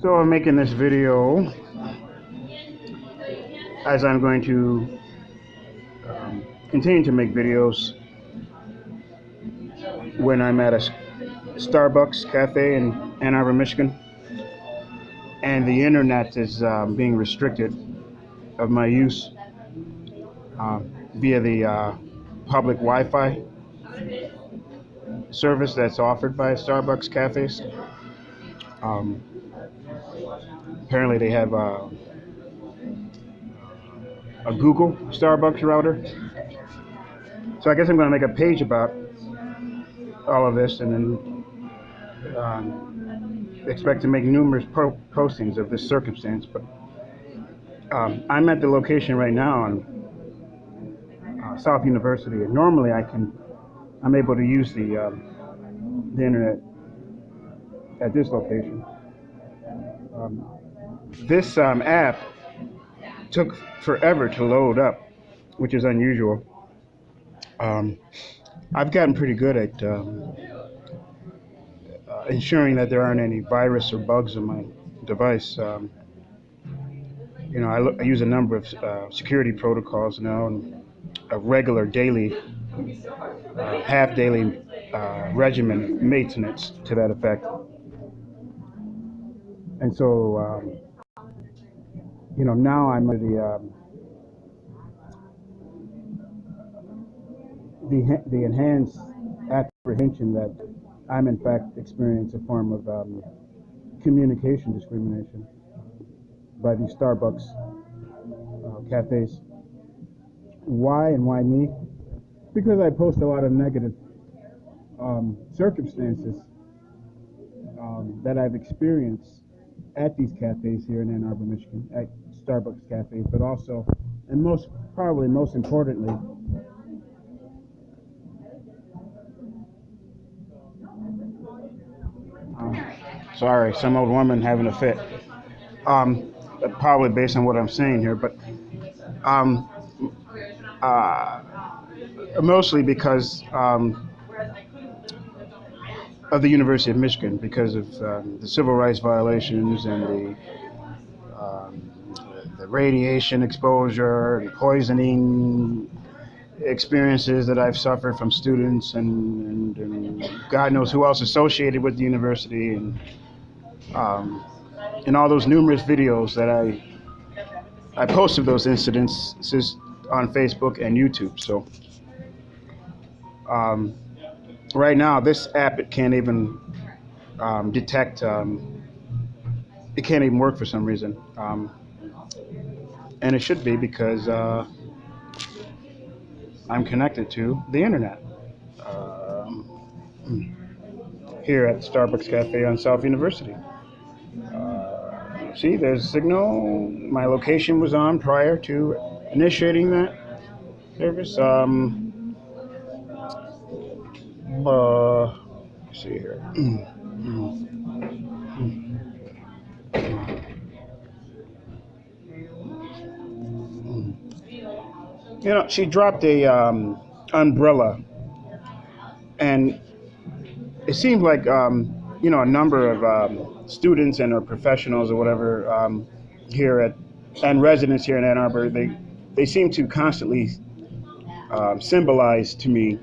So I'm making this video as I'm going to continue to make videos when I'm at a Starbucks cafe in Ann Arbor, Michigan, and the internet is being restricted of my use via the public Wi-Fi service that's offered by Starbucks cafes. Apparently they have a Google Starbucks router. So I guess I'm going to make a page about all of this, and then expect to make numerous postings of this circumstance. But I'm at the location right now on South University, and normally I'm able to use the internet at this location. This app took forever to load up, which is unusual. I've gotten pretty good at ensuring that there aren't any virus or bugs on my device. I use a number of security protocols now, and a regular daily, half-daily regimen maintenance to that effect. And so, now I'm under the enhanced apprehension that I'm in fact experiencing a form of communication discrimination by these Starbucks cafes. Why and why me? Because I post a lot of negative circumstances that I've experienced at these cafes here in Ann Arbor, Michigan, at Starbucks cafes, but also, and most importantly, sorry, some old woman having a fit. Probably based on what I'm saying here, but mostly because of the University of Michigan, because of the civil rights violations and the radiation exposure and poisoning experiences that I've suffered from students and God knows who else associated with the university, and all those numerous videos that I posted those incidents on Facebook and YouTube. So right now, this app, it can't even detect. It can't even work for some reason, and it should be, because I'm connected to the internet here at Starbucks Cafe on South University. See, there's a signal. My location was on prior to initiating that service. Let's see here. She dropped a umbrella, and it seemed like a number of students and or professionals or whatever here and residents here in Ann Arbor, they seem to constantly symbolize to me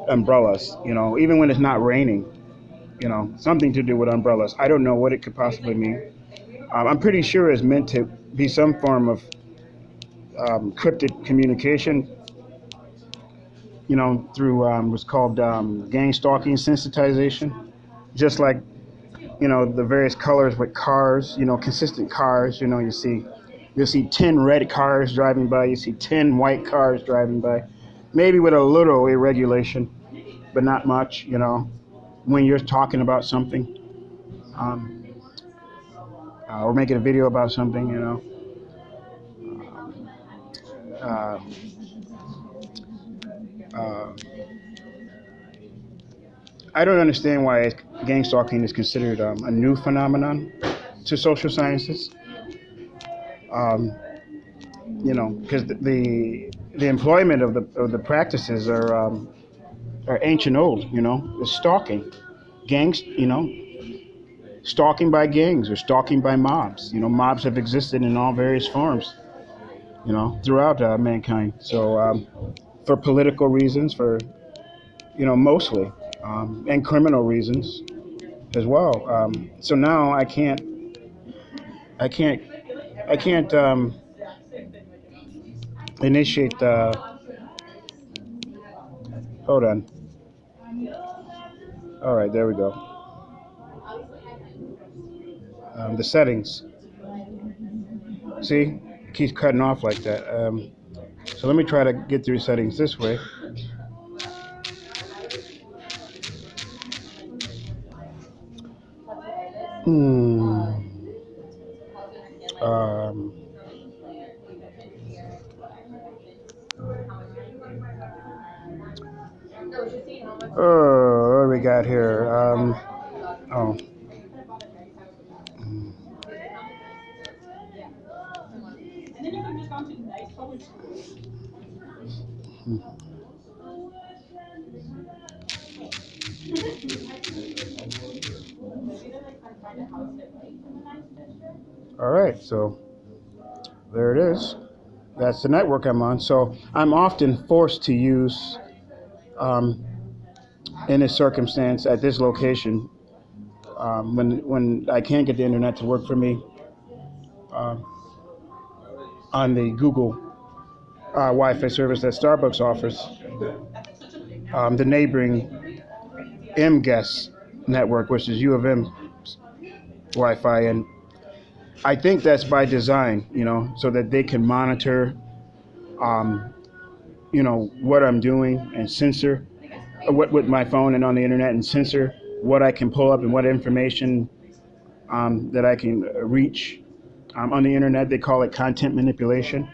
umbrellas. Even when it's not raining, something to do with umbrellas. I don't know what it could possibly mean. I'm pretty sure it's meant to be some form of cryptic communication, through what's called gang stalking sensitization. Just like, the various colors with cars, consistent cars, you'll see 10 red cars driving by, you see 10 white cars driving by, maybe with a little irregulation, but not much, when you're talking about something, or making a video about something, I don't understand why gang stalking is considered a new phenomenon to social sciences. Because the employment of the practices are ancient old. The stalking, gangs, stalking by gangs or stalking by mobs. Mobs have existed in all various forms, throughout mankind. So for political reasons, for mostly, and criminal reasons as well. So now I can't, I can't initiate the. Hold on. All right, there we go. The settings. See, it keeps cutting off like that. So let me try to get through settings this way. Hmm. Um, what do we got here? Oh. All right, so there it is. That's the network I'm on. So I'm often forced to use, um, in this circumstance, at this location, when I can't get the internet to work for me, um, on the Google Wi-Fi service that Starbucks offers, the neighboring MGuess network, which is U of M's Wi-Fi, and I think that's by design, so that they can monitor, um, what I'm doing and censor what with my phone and on the internet and censor what I can pull up and what information that I can reach on the internet. They call it content manipulation.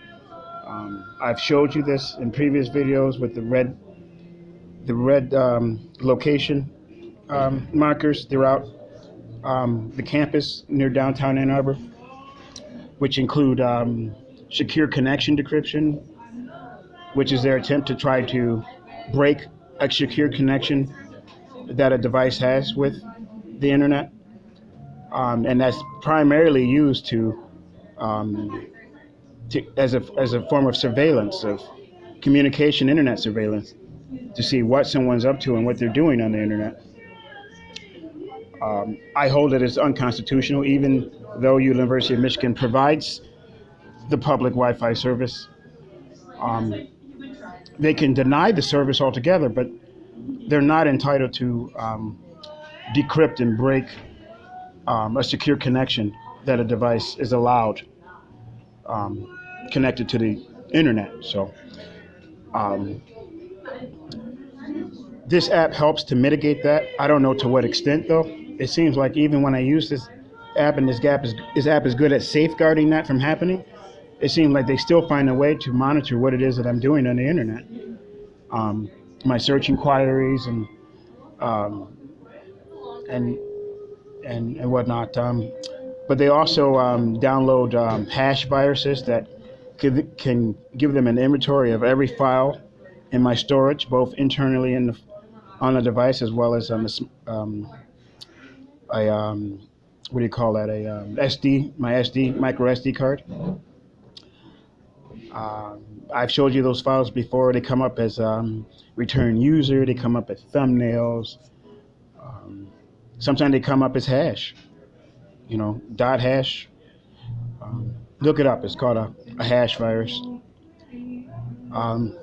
I've showed you this in previous videos with the red location markers throughout the campus near downtown Ann Arbor, which include secure connection decryption, which is their attempt to try to break a secure connection that a device has with the internet. And that's primarily used um, as a form of surveillance, of communication, internet surveillance, to see what someone's up to and what they're doing on the internet. I hold it as unconstitutional, even though University of Michigan provides the public Wi-Fi service. Um, they can deny the service altogether, but they're not entitled to decrypt and break a secure connection that a device is allowed connected to the internet. So um, this app helps to mitigate that. I don't know to what extent, though. It seems like even when I use this app, and this app is good at safeguarding that from happening, it seems like they still find a way to monitor what it is that I'm doing on the internet. Um, my search inquiries um, and and whatnot. But they also download hash viruses that can give them an inventory of every file in my storage, both internally on the device as well as on a what do you call that? My SD micro SD card. I've showed you those files before. They come up as return user. They come up as thumbnails. Um, Sometimes they come up as hash. Dot hash. Look it up. It's called a hash virus. Um,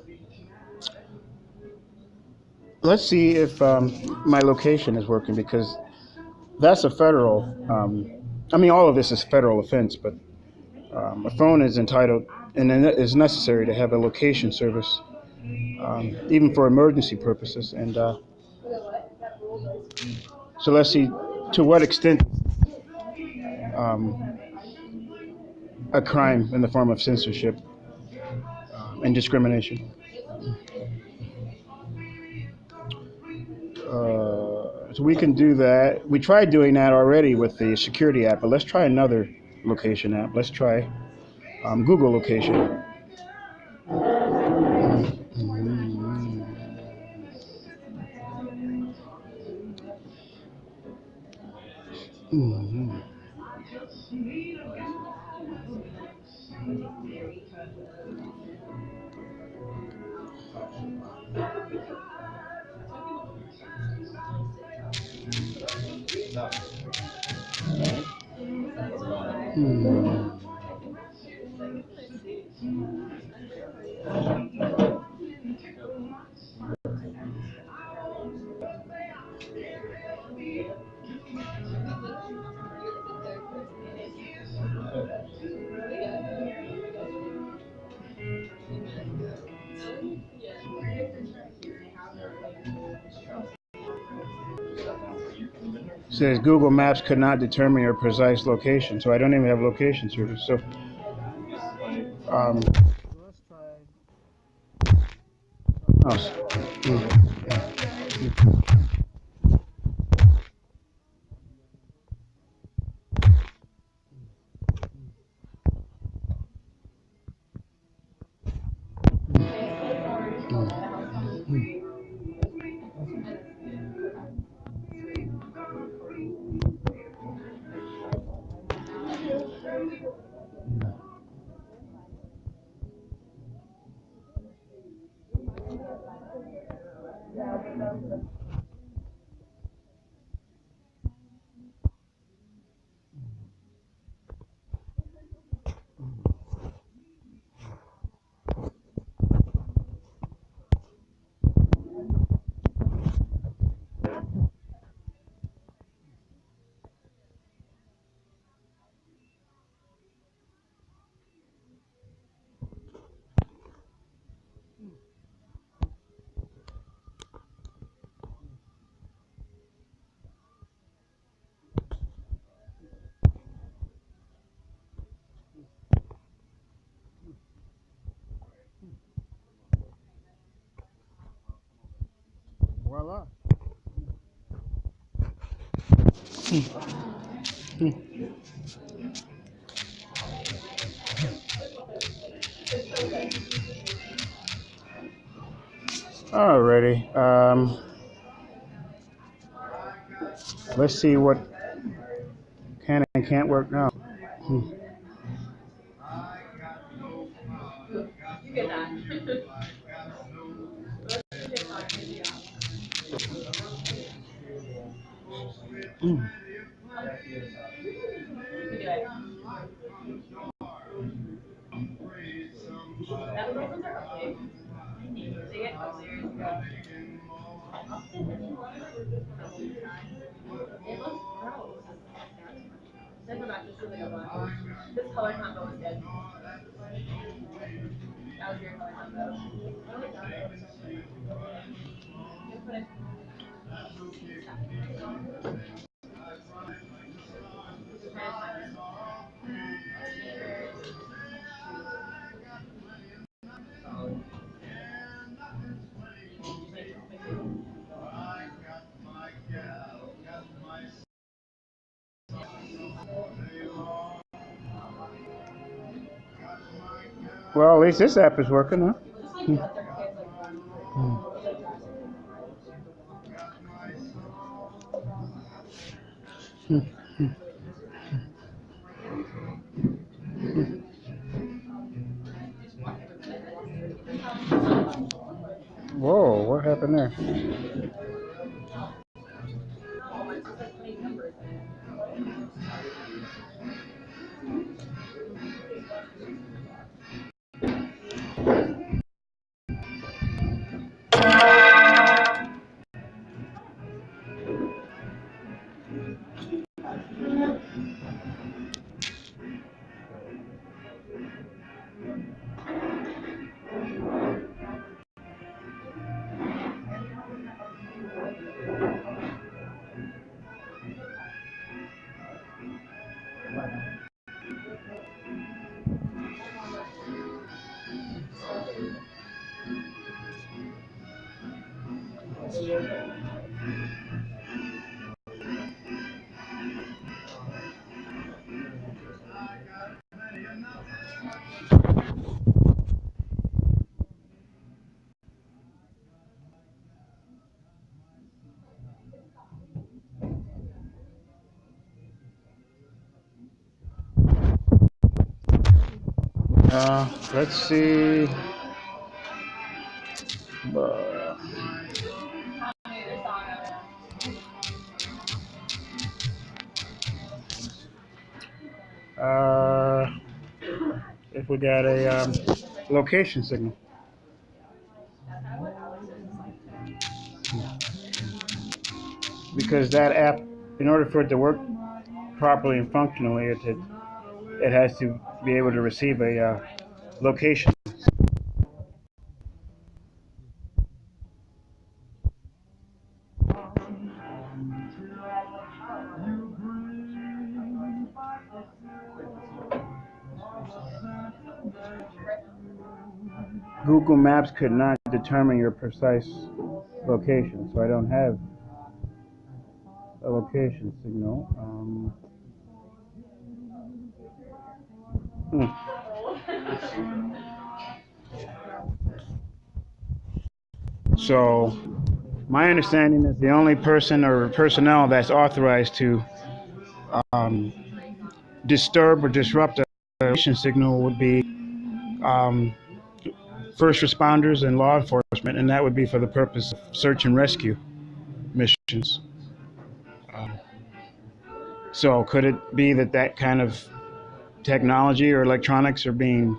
let's see if my location is working, because that's a federal. I mean, all of this is federal offense, but a phone is entitled and then it is necessary to have a location service, even for emergency purposes. And so let's see to what extent um, a crime in the form of censorship and discrimination. So we can do that. We tried doing that already with the security app, but let's try another location app. Let's try Google location. Mhm. Hmm. Says Google Maps could not determine your precise location, so I don't even have location service. So, um, oh, voila. Alrighty. Let's see what can and can't work now. Hmm. Well, at least this app is working, huh? Whoa, what happened there? Let's see. Uh, uh, if we got a location signal, because that app, in order for it to work properly and functionally, it has to be able to receive a location. Google Maps could not determine your precise location, so I don't have a location signal. Hmm. So my understanding is the only person or personnel that's authorized to um, disturb or disrupt a location signal would be um, first responders and law enforcement, and that would be for the purpose of search and rescue missions. Um, so could it be that that kind of technology or electronics are being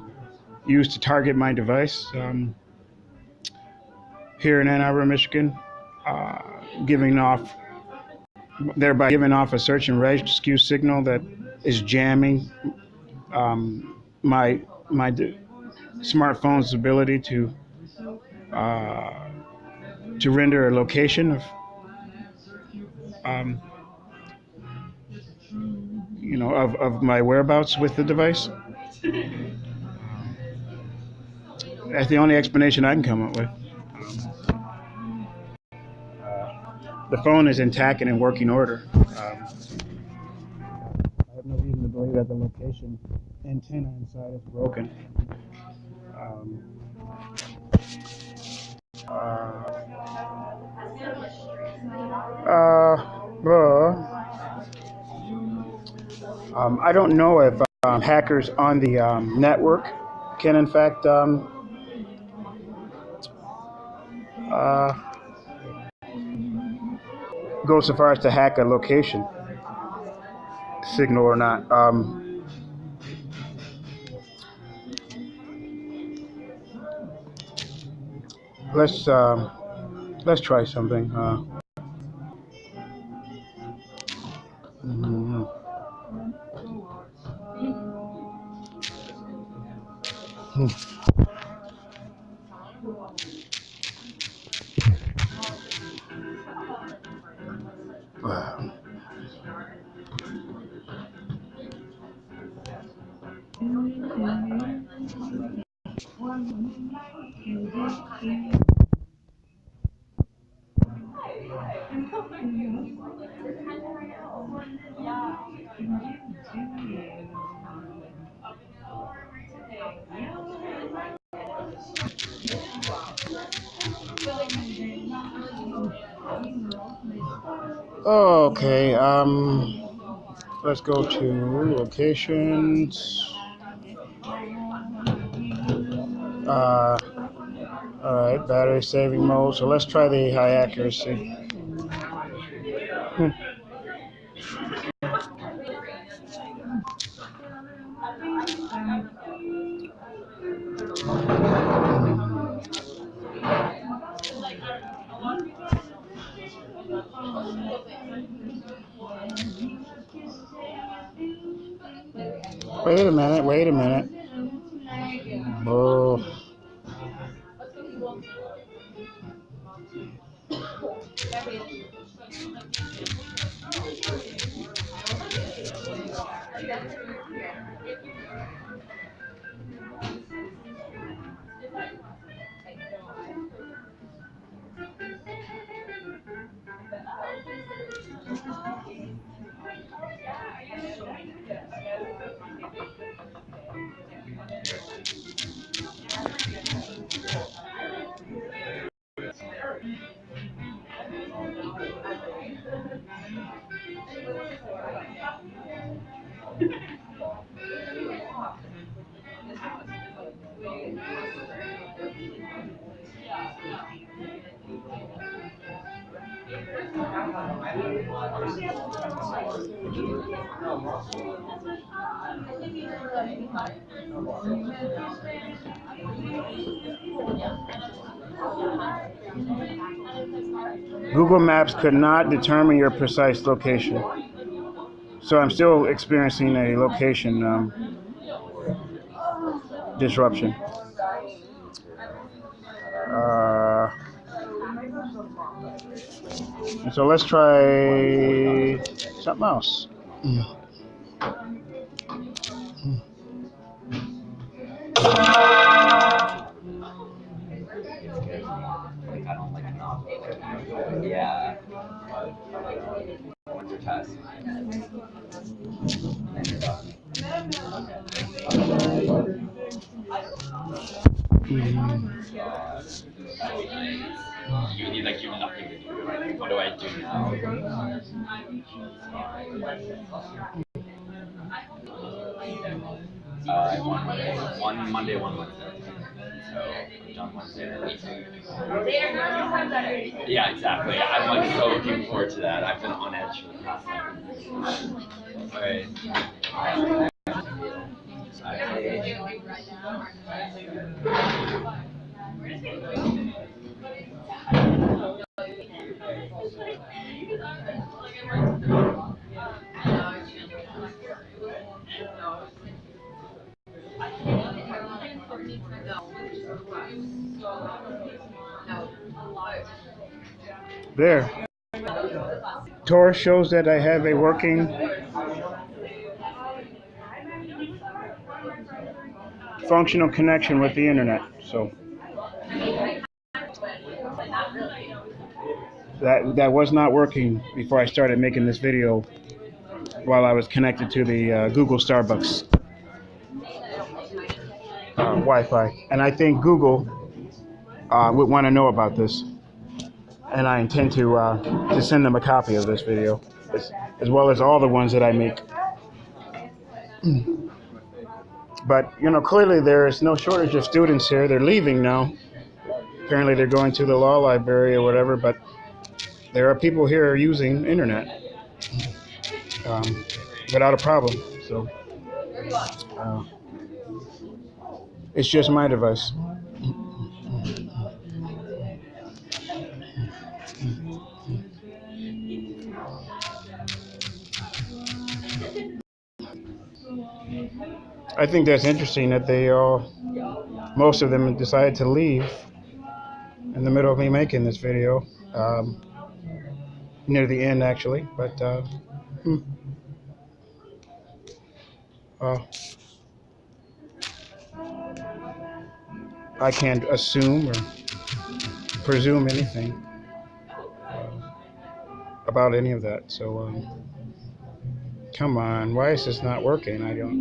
used to target my device here in Ann Arbor, Michigan, uh, giving off thereby giving off a search and rescue signal that is jamming my smartphone's ability uh, to render a location of um, of my whereabouts with the device. That's the only explanation I can come up with. The phone is intact and in working order. I have no reason to believe that the location antenna inside is broken. Um, uh, I don't know if hackers on the network can, in fact, uh, go so far as to hack a location signal or not. Let's let's try something. Mm, okay. Let's go to locations. Uh, all right, battery saving mode. So let's try the high accuracy. Hmm. Wait a minute. Wait a minute. Oh. Google Maps could not determine your precise location. So I'm still experiencing a location disruption. So let's try something else. Yeah. When's your test? You need like you have nothing to do. Like, what do I do now? One Monday, one Wednesday. So I'm done Wednesday. Yeah, exactly. I'm like so looking forward to that. I've been on edge for the past like. Alright. There. Tor shows that I have a working functional connection with the internet. So that was not working before I started making this video while I was connected to the Google Starbucks Wi-Fi. And I think Google would want to know about this. And I intend to send them a copy of this video, as well as all the ones that I make. But, clearly there is no shortage of students here. They're leaving now. Apparently they're going to the law library or whatever, but there are people here using internet without a problem. So it's just my device. I think that's interesting that most of them decided to leave in the middle of me making this video, near the end actually, but uh, I can't assume or presume anything about any of that. So come on, why is this not working? I don't